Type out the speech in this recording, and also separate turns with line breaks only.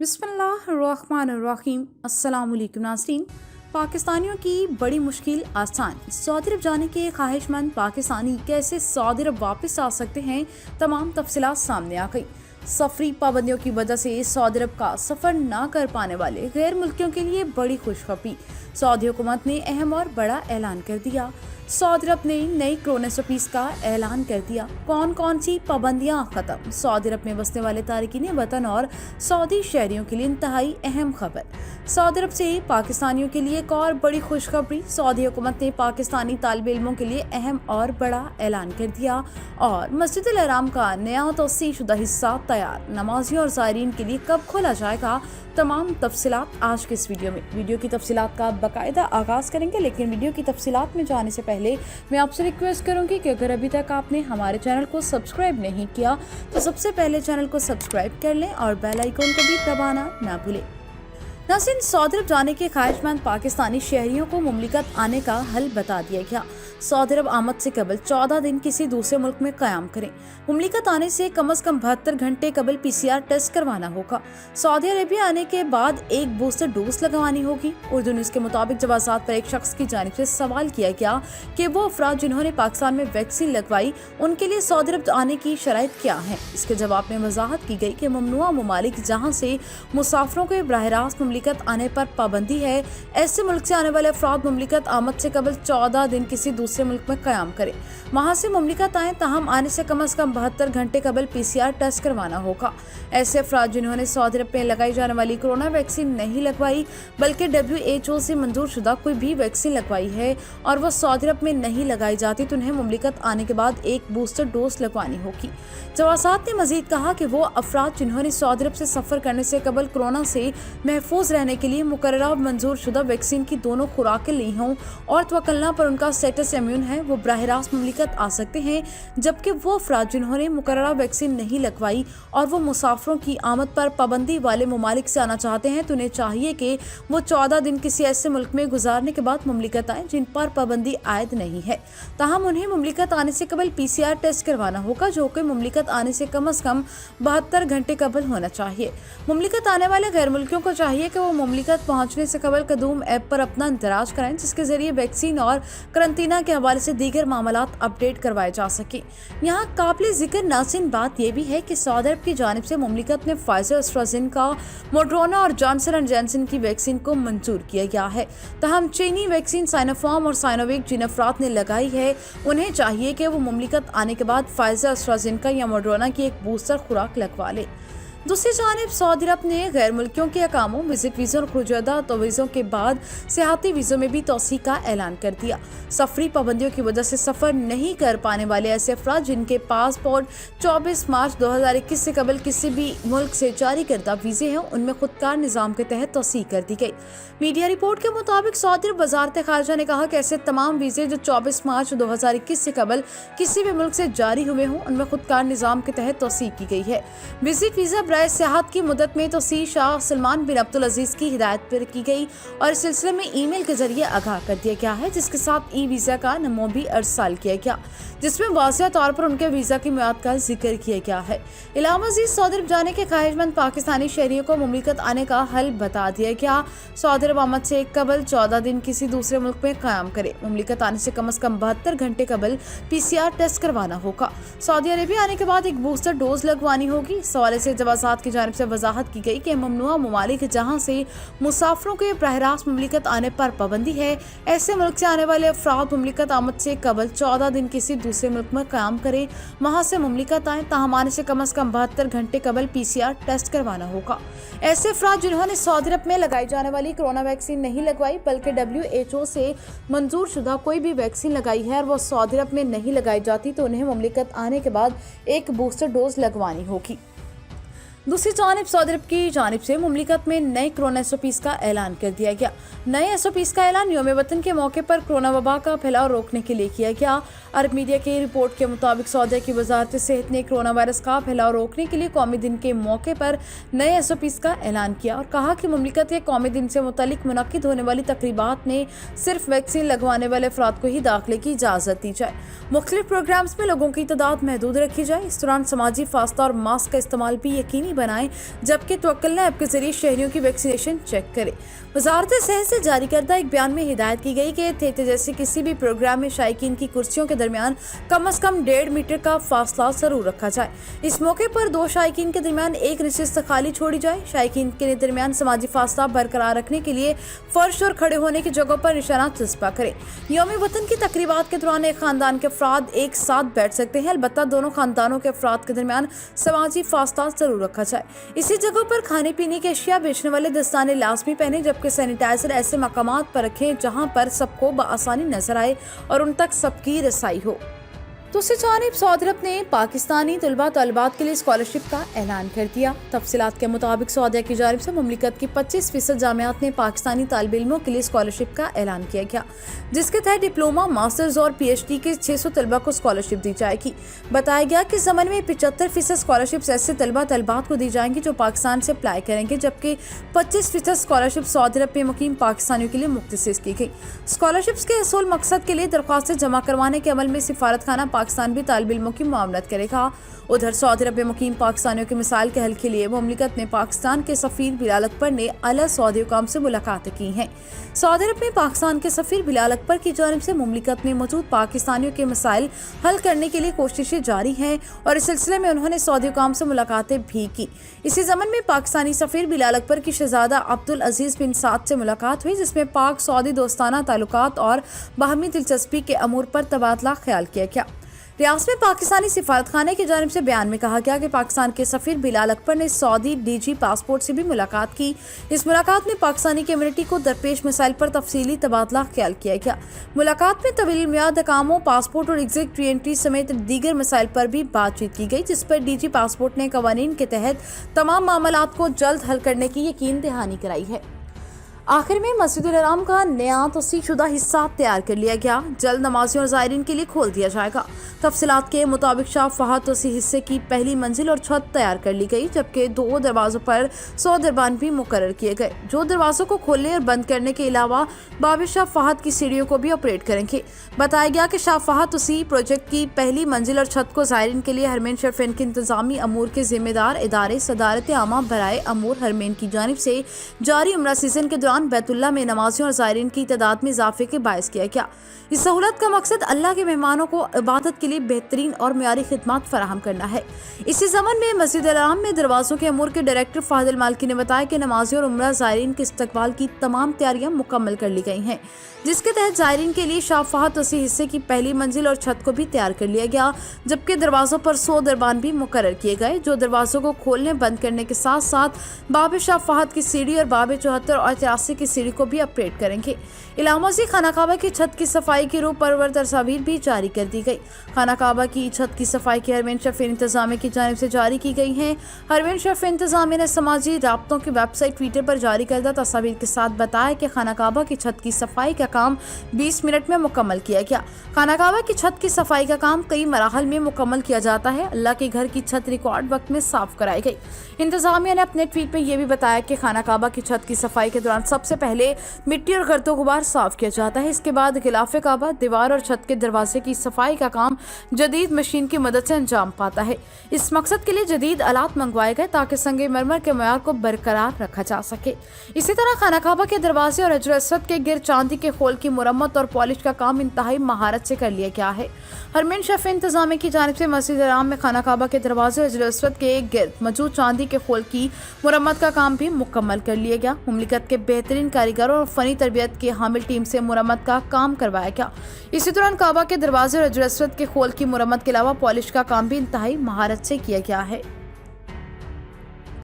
बिस्मिल्लाहिर्रहमानिर्रहीम। अस्सलाम वालेकुम नाज़रीन। पाकिस्तानियों की बड़ी मुश्किल आसान, सऊदी अरब जाने के ख्वाहिशमंद पाकिस्तानी कैसे सऊदी अरब वापस आ सकते हैं, तमाम तफसीलात सामने आ गई। सफरी पाबंदियों की वजह से सऊदी अरब का सफ़र ना कर पाने वाले गैर मुल्कियों के लिए बड़ी खुशखबरी। सऊदी हुकूमत ने अहम और बड़ा ऐलान कर दिया। सऊदी अरब ने नई कोरोना सर्विस का ऐलान कर दिया। कौन कौन सी पाबंदियां खत्म, सऊदी अरब में बसने वाले तारिकीन वतन और सऊदी शहरियों के लिए इंतहाई अहम खबर। सऊदी अरब से पाकिस्तानियों के लिए एक और बड़ी खुशखबरी। सऊदी हुकूमत ने पाकिस्तानी तालिब इल्मों के लिए अहम और बड़ा ऐलान कर दिया और मस्जिद अल हराम का नया तोसी शुदा हिस्सा तैयार। नमाजियों और ज़ायरीन के लिए कब खोला जाएगा, तमाम तफसीलात आज के इस वीडियो में। वीडियो की तफसीलात का बाकायदा आगाज़ करेंगे, लेकिन वीडियो की तफसीलात में जाने से पहले मैं आपसे रिक्वेस्ट करूंगी कि अगर अभी तक आपने हमारे चैनल को सब्सक्राइब नहीं किया तो सबसे पहले चैनल को सब्सक्राइब कर लें और बेल आइकन को भी दबाना ना भूलें। नाज़रीन, सऊदी अरब जाने के ख्वाहिशमंद पाकिस्तानी शहरियों को मुमलिकत आने का हल बता दिया गया। सऊदी अरब आमद से कबल 14 दिन किसी दूसरे मुल्क में क़याम करें। मुमलिकत आने से कम 72 घंटे कबल PCR टेस्ट करवाना होगा। सऊदी अरेबिया आने के बाद एक बूस्टर डोज लगवानी होगी। उर्दू न्यूज़ के मुताबिक जवाज़ात पर एक शख्स की जानिब से सवाल किया गया कि वो अफराद जिन्होंने पाकिस्तान में वैक्सीन लगवाई उनके लिए सऊदी अरब आने की शराइत क्या हैं। इसके जवाब में वजाहत की गई कि ममनुआ ममालिक जहाँ से मुसाफिरों को बराह रास्त मुमलिकत आने पर पाबंदी है, ऐसे मुल्क से आने वाले अफराद मुमलिकत आमद से कबल 14 दिन किसी दूसरे मुल्क में क़याम करें। वहाँ से मुमलिकत आए ताहम आने से कम 72 घंटे कबल PCR टेस्ट करवाना होगा। ऐसे अफराद जिन्होंने सऊदी अरब में लगाई जाने वाली कोरोना वैक्सीन नहीं लगवाई बल्कि WHO से मंजूर शुदा कोई भी वैक्सीन लगवाई है और वह सऊदी अरब में नहीं लगाई जाती तो उन्हें मुमलिकत आने के बाद एक बूस्टर डोज लगवानी होगी। जवासात ने मजीद कहा कि वो अफराद जिन्होंने सऊदी अरब से सफ़र करने से कबल कोरोना से महफूज रहने के लिए मुकर्ररा मंजूर शुदा वैक्सीन की दोनों खुराकें ली हों और तवक्लना पर उनका स्टेटस इम्यून है, वो बराह रास्त मुमलिकत आ सकते हैं। जबकि वो अफराद जिन्होंने मुकर्ररा वैक्सीन नहीं लगवाई और वो मुसाफिरों की आमद पर पाबंदी वाले ममालिक से आना चाहते हैं तो उन्हें चाहिए कि वो 14 दिन किसी ऐसे मुल्क में गुजारने के बाद मुमलिकत आए जिन पर पाबंदी आयद नहीं है। ताहम उन्हें मुमलिकत आने से कबल PCR टेस्ट करवाना होगा, जो कि मुमलिकत आने से कम 72 घंटे कबल होना चाहिए। मुमलिकत आने वाले गैर मुल्कियों को चाहिए कि वो मुमलिकत पहुँचने से कबल कदूम ऐप पर अपना इंदराज कराएं, जिसके जरिए वैक्सीन और करंतना के हवाले से दीगर मामलात अपडेट करवाए जा सके। यहाँ काबिल जिक्र नाज़रीन बात यह भी है कि सऊदी अरब की जानिब से मुमलिकत में फाइजर, एस्ट्राज़ेनेका, मोडरोना और जॉनसन एंड जॉनसन की वैक्सीन को मंजूर किया गया है। तहम चीनी वैक्सीन साइनोफार्म और साइनोवेक जिन अफराद ने लगाई है उन्हें चाहिए कि वो मुमलिकत आने के बाद फाइजर, एस्ट्राज़ेनेका या मोडरोना की एक बूस्टर खुराक लगवा ले। दूसरी जानिब सऊदी अरब ने गैर मुल्कियों के अकामों, विजिट वीज़ों और खुर्जदा तवीज़ों के बाद सियाहती वीज़ों में भी तोसी का ऐलान कर दिया। सफरी पाबंदियों की वजह से सफ़र नहीं कर पाने वाले ऐसे अफराद जिनके पासपोर्ट 24 मार्च 2021 से कबल किसी भी मुल्क से जारी करदा वीज़े हैं, उनमें खुदकार निज़ाम के तहत तोसी कर दी गई। मीडिया रिपोर्ट के मुताबिक सऊदी अरब वज़ारत ख़ारिजा ने कहा कि ऐसे तमाम वीज़े जो 24 मार्च 2021 से कबल किसी भी मुल्क से जारी हुए हों उनमें खुदकार निज़ाम के तहत तोसी की गई है। विजिट वीज़ा बराए सियाहत की मुद्दत में तोसी शाह सलमान बिन अब्दुल अजीज की हिदायत पर की गई और इस सिलसिले में ईमेल के जरिए आगाह कर दिया गया है, जिसके साथ वीज़ा का नमो भी अरसाल किया गया, जिसमें वाज़ेह तौर पर उनके वीज़ा की मियाद का जिक्र किया गया है। इलावा मज़ीद सऊदी अरब जाने के ख्वाहिशमंद पाकिस्तानी शहरियों को मुमलिकत आने का हल बता दिया गया। सऊदी अरब आमद से कबल 14 दिन किसी दूसरे मुल्क में क़याम करे। मुमलिकत आने से कम 72 घंटे कबल PCR टेस्ट करवाना होगा। सऊदी अरेबिया आने के बाद एक बूस्टर डोज लगवानी होगी। इस हवाले से जवाज़ात की जानिब से वजाहत की गई कि ममनुआ ममालिक जहाँ से मुसाफिरों के बराह रास्त मुमलिकत आने पर पाबंदी है, ऐसे मुल्क से आने वाले अफराद मुमलिकत आमद से कबल 14 दिन किसी दूसरे मुल्क में क़याम करें। वहाँ से मुमलिकत आए ताहम आने से कम 72 घंटे कबल PCR टेस्ट करवाना होगा। ऐसे अफराद जिन्होंने सऊदी अरब में लगाई जाने वाली कोरोना वैक्सीन नहीं लगवाई बल्कि WHO से मंजूर शुदा कोई भी वैक्सीन लगाई है और वो सऊदी अरब में नहीं लगाई जाती तो उन्हें मुमलिकत आने के बाद एक बूस्टर डोज लगवानी होगी। दूसरी जानिब सऊदी अरब की जानिब से मुमलिकत में नए कोरोना SOPs का ऐलान कर दिया गया। नए SOPs का ऐलान यौम वतन के मौके पर कोरोना वबा का फैलाव रोकने के लिए किया गया। अरब मीडिया की रिपोर्ट के मुताबिक सऊदी की वजारत सेहत ने कोरोना वायरस का फैलाव रोकने के लिए कौमी दिन के मौके पर नए SOPs का ऐलान किया और कहा कि मुमलिकत के कौमी दिन से मुतालिक मुनक्किद होने वाली तकरीबात में सिर्फ वैक्सीन लगवाने वाले अफराद को ही दाखिले की इजाज़त दी जाए। मुख्तलिफ प्रोग्राम्स में लोगों की तादाद महदूद रखी जाए। इस दौरान समाजी फासला और मास्क का इस्तेमाल भी यकीनी यकीनी बनाएं, जबकि तवक्कुल ऐप के जरिए शहरियों की वैक्सीनेशन चेक करें। वजारत सेहत से जारी करदा एक बयान में हिदायत की गई कि थिएटर जैसे किसी भी प्रोग्राम में शायकीन की कुर्सियों के दरमियान कम से कम 1.5 मीटर का फासला जरूर रखा जाए। इस मौके पर 2 शायकीन के दरमियान एक नशिस्त खाली छोड़ी जाए। शायकीन के दरमियान समाजी फासला बरकरार रखने के लिए फर्श और खड़े होने की जगहों पर निशाना चस्पा करें। यौम वतन की तकरीबात के दौरान एक खानदान के अफराद एक साथ बैठ सकते हैं, अलबत्ता दोनों खानदानों के अफराद के दरमियान समाजी फासला जरूर रखा जाए। इसी जगह पर खाने पीने की अशिया बेचने वाले दस्ताने लाजमी पहने, जबकि सैनिटाइजर ऐसे मकामात पर रखें जहां पर सबको बआसानी नजर आए और उन तक सबकी रसाई हो। दूसरी जानिब सऊदी अरब ने पाकिस्तानी तलबा तलबात के लिए स्कॉलरशिप का ऐलान कर दिया। तफसीलात के मुताबिक सऊदीया की जानिब से मुमलिकत की 25% जामियात में पाकिस्तानी तालिब इल्मों के लिए स्कॉलरशिप का ऐलान किया गया, जिसके तहत डिप्लोमा, मास्टर्स और PhD के 600 तलबा को स्कॉलरशिप दी जाएगी। बताया गया कि ज़मन में 75% स्कॉलरशिप ऐसे तलबा तलबात को दी जाएंगी जो पाकिस्तान से अप्लाई करेंगे, जबकि 25% स्कॉलरशिप सऊदी अरब में मुकीम पाकिस्तानियों के लिए मुख्तसिस की गई। स्कॉलरशिप के असूल मकसद के लिए दरख्वास्तें जमा करवाने के अमल में सिफारत खाना पाकिस्तान भी तालिब इल्मों की मुआवनत करेगा। उधर सऊदी अरब में मुकीम पाकिस्तानियों के मिसाल के हल के लिए मुमलिकत में पाकिस्तान के सफीर बिलाल अकबर ने आला सऊदी हुकाम से मुलाकातें की हैं। सऊदी अरब में पाकिस्तान के सफीर बिलाल अकबर की जानिब से मुमलिकत में मौजूद पाकिस्तानियों के मसाइल हल करने के लिए कोशिशें जारी हैं और इस सिलसिले में उन्होंने सऊदी हुकाम से मुलाकातें भी की। इसी ज़मन में पाकिस्तानी सफीर बिलाल अकबर की शहजादा अब्दुल अजीज बिन साद से मुलाकात हुई, जिसमें पाक सऊदी दोस्ताना ताल्लुकात और बाहमी दिलचस्पी के अमूर पर तबादला ख्याल किया गया। रियासत में पाकिस्तानी सिफारत खाने की जानिब से बयान में कहा गया कि पाकिस्तान के सफीर बिलाल अकबर ने सऊदी DG पासपोर्ट से भी मुलाकात की। इस मुलाकात में पाकिस्तानी कम्युनिटी को दरपेश मसाइल पर तफसीली तबादला ख्याल किया गया। मुलाकात में तवील मियाद अकामों, पासपोर्ट और एग्जिट री एंट्री समेत दीगर मसाइल पर भी बातचीत की गई, जिस पर DG पासपोर्ट ने कवानीन के तहत तमाम मामलात को जल्द हल करने की यकीन दहानी कराई है। आखिर में मस्जिदुल हराम का नया तोसीशुदा हिस्सा तैयार कर लिया गया, जल्द नमाजियों और ज़ायरीन के लिए खोल दिया जाएगा। तफसीलात के मुताबिक शाह फहद तोसी हिस्से की पहली मंजिल और छत तैयार कर ली गई, जबकि 2 दरवाजों पर 100 दरबान भी मुकर्रर किए गए, जो दरवाजों को खोलने और बंद करने के अलावा बाब शाह फहद की सीढ़ियों को भी ऑपरेट करेंगे। बताया गया कि शाह फहद तोसी प्रोजेक्ट की पहली मंजिल और छत को ज़ायरीन के लिए हरमैन शरीफैन के इंतजामी अमूर के जिम्मेदार इदारे सदारत आमा बराए अमूर हरमैन की जानिब से जारी उम्रा सीजन के दौरान बैतुल्लाह में नमाजियों और ज़ायरीन की तादाद में इजाफे के बायस किया गया। इस सहूलत का मकसद अल्लाह के मेहमानों को इबादत के लिए बेहतरीन और मियारी खिदमत फराहम करना है। इसी ज़मन में मस्जिद अल-हराम में दरवाज़ों के अमूर के डायरेक्टर फाहिद अल-मालकी ने बताया कि नमाजियों और उम्रा ज़ायरीन के इस्तकबाल की तमाम तैयारियां मुकम्मल कर ली गई हैं, जिसके तहत ज़ायरीन के लिए शाह फहद तोसी हिस्से की पहली मंजिल और छत को भी तैयार कर लिया गया, जबकि दरवाज़ों पर 100 दरबान भी मुकर्रर किए गए, जो दरवाज़ों को खोलने बंद करने के साथ साथ बाब शाह फहद की सीढ़ी और बाब 74 और 83 की सीढ़ी को भी अपग्रेड करेंगे। इलामा से खाना काबा की छत की सफाई की रूह परवर तस्वीर भी जारी कर दी गई। खाना काबा की छत की सफाई की हरमैन शरीफ इंतजामिया की जानिब से जारी की गई है। हरमैन शरीफ इंतजामिया ने समाजी राब्तों की वेबसाइट ट्विटर पर जारी करदा तस्वीर के साथ बताया कि खाना काबा की छत की सफाई का काम 20 मिनट में मुकम्मल किया गया। खाना काबा की छत की सफाई का काम कई मराहल में मुकम्मल किया जाता है। अल्लाह के घर की छत रिकॉर्ड वक्त में साफ कराई गई। इंतजामिया ने अपने ट्वीट में यह भी बताया कि खाना काबा की छत की सफाई के दौरान सबसे पहले मिट्टी और गर्दो गुबार साफ किया जाता है। इसके बाद गिलाफ काबा, दीवार और छत के दरवाजे की सफाई का काम जदीद मशीन की मदद से अंजाम पाता है। इस मकसद के लिए जदीद आलात मंगवाए गए ताकि संगे मरमर के मयार को बरकरार रखा जा सके। इसी तरह खाना काबा के दरवाजे और हजर अस्वद के गिर चांदी के खोल की मुरम्मत और पॉलिश का काम इंतहाई महारत से कर लिया गया है। हरमैन शरीफ इंतजामिया की जानिब से मस्जिद हराम में खाना काबा के दरवाजे और हजर अस्वद के गिर्द मौजूद चांदी के खोल की मुरम्मत का काम भी मुकम्मल कर लिया गया। मुमलिकत के बेहतरीन कारीगरों और फनी तरबियत की हामिल टीम से मुरम्मत का काम करवाया गया। इसी दौरान काबा के दरवाजे और हजर अस्वद के खोल की मुरम्मत के अलावा पॉलिश का काम भी इंतहाई महारत से किया गया है।